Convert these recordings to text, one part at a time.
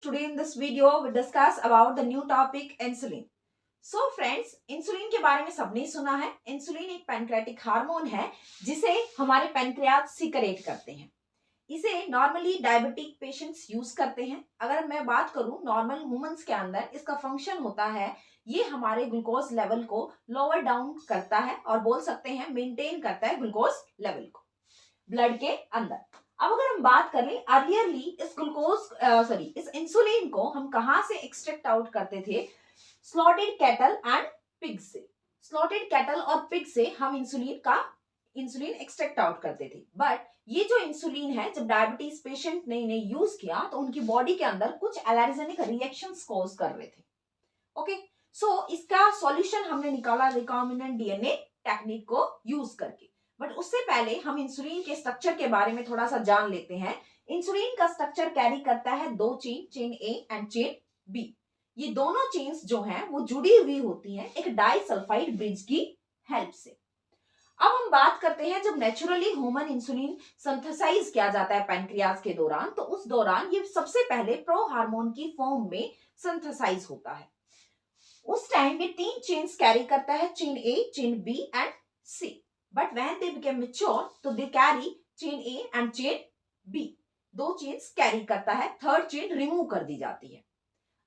Today in this video we discuss about the new topic insulin. So friends, insulin के बारे में सबने सुना है। इंसुलिन एक पैनक्रियाटिक हार्मोन है जिसे हमारे पैनक्रियाज सिक्रेट करते हैं। इसे नॉर्मली डायबिटिक पेशेंट्स यूज करते हैं। अगर मैं बात करूं नॉर्मल ह्यूमंस के अंदर इसका फंक्शन होता है, ये हमारे ग्लूकोज लेवल को लोअर डाउन करता है और बोल सकते हैं मेंटेन करता है ग्लूकोज लेवल को ब्लड के अंदर। अब अगर हम बात करें अर्लियरली इस इंसुलिन को हम कहां से एक्सट्रैक्ट आउट करते थे? स्लॉटेड कैटल एंड पिग से। स्लॉटेड कैटल और पिग से हम इंसुलिन एक्सट्रैक्ट आउट करते थे। बट ये जो इंसुलिन है, जब डायबिटीज पेशेंट ने इन्हें यूज किया तो उनकी बॉडी के अंदर कुछ एलर्जेनिक रिएक्शंस कॉज कर रहे थे। ओके, सो इसका सॉल्यूशन हमने निकाला रिकॉम्बिनेंट डीएनए टेक्निक को यूज करके। बट उससे पहले हम इंसुलिन के स्ट्रक्चर के बारे में थोड़ा सा जान लेते हैं। इंसुलिन का स्ट्रक्चर कैरी करता है दो chain A and chain B. ये दोनों चेन्स जो हैं वो जुड़ी हुई होती हैं एक डाइसल्फाइड ब्रिज की हेल्प से। अब हम बात करते हैं जब नेचुरली ह्यूमन इंसुलिन सिंथेसाइज किया जाता है पैनक्रियाज के दौरान, तो उस दौरान ये सबसे पहले प्रो हार्मोन की फॉर्म में सिंथेसाइज होता है। उस टाइम ये तीन चेन्स कैरी करता है, chain A, chain B and C. But when they become mature, तो they carry chain A and chain B. दो चेन्स कैरी करता है, थर्ड चेन रिमूव कर दी जाती है।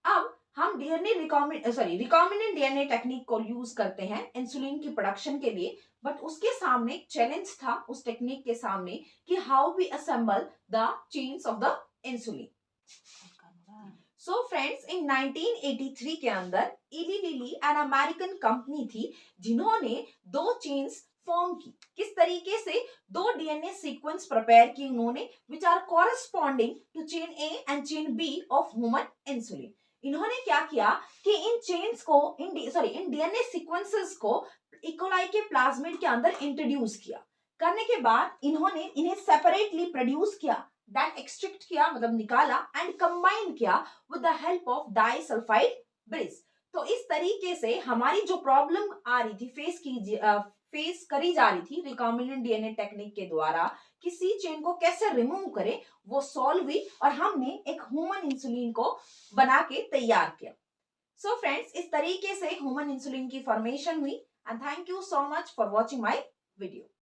अब हम रिकॉम्बिनेंट डीएनए टेक्निक को यूज करते हैं इंसुलिन की प्रोडक्शन के लिए। बट उसके सामने एक चैलेंज था उस टेक्निक के सामने कि how we assemble the chains of the insulin. So friends, in 1983 के अंदर इली लिली एन अमेरिकन कंपनी थी जिन्होंने दो चेन्स फॉर्म की। किस तरीके से? दो डीएनए सीक्वेंस प्रिपेयर की उन्होंने which are corresponding to chain A and chain B of human insulin. इन्होंने क्या किया कि इन चेन्स को इन डीएनए सीक्वेंसेस को इकोलाई के प्लाज्मिड के अंदर इंट्रोड्यूस किया। करने के बाद इन्होंने इन्हें सेपरेटली प्रोड्यूस किया, दैट एक्सट्रैक्ट किया मतलब निकाला एंड कंबाइन किया with the help of disulphide bridge. तो इस तरीके से हमारी जो प्रॉब्लम आ रही थी फेस करी जा रही थी रिकॉम्बिनेंट डीएनए टेक्निक के द्वारा, किसी चेन को कैसे रिमूव करें, वो सॉल्व हुई और हमने एक ह्यूमन इंसुलिन को बना के तैयार किया। सो फ्रेंड्स, इस तरीके से ह्यूमन इंसुलिन की फॉर्मेशन हुई। And thank you so much for watching my video.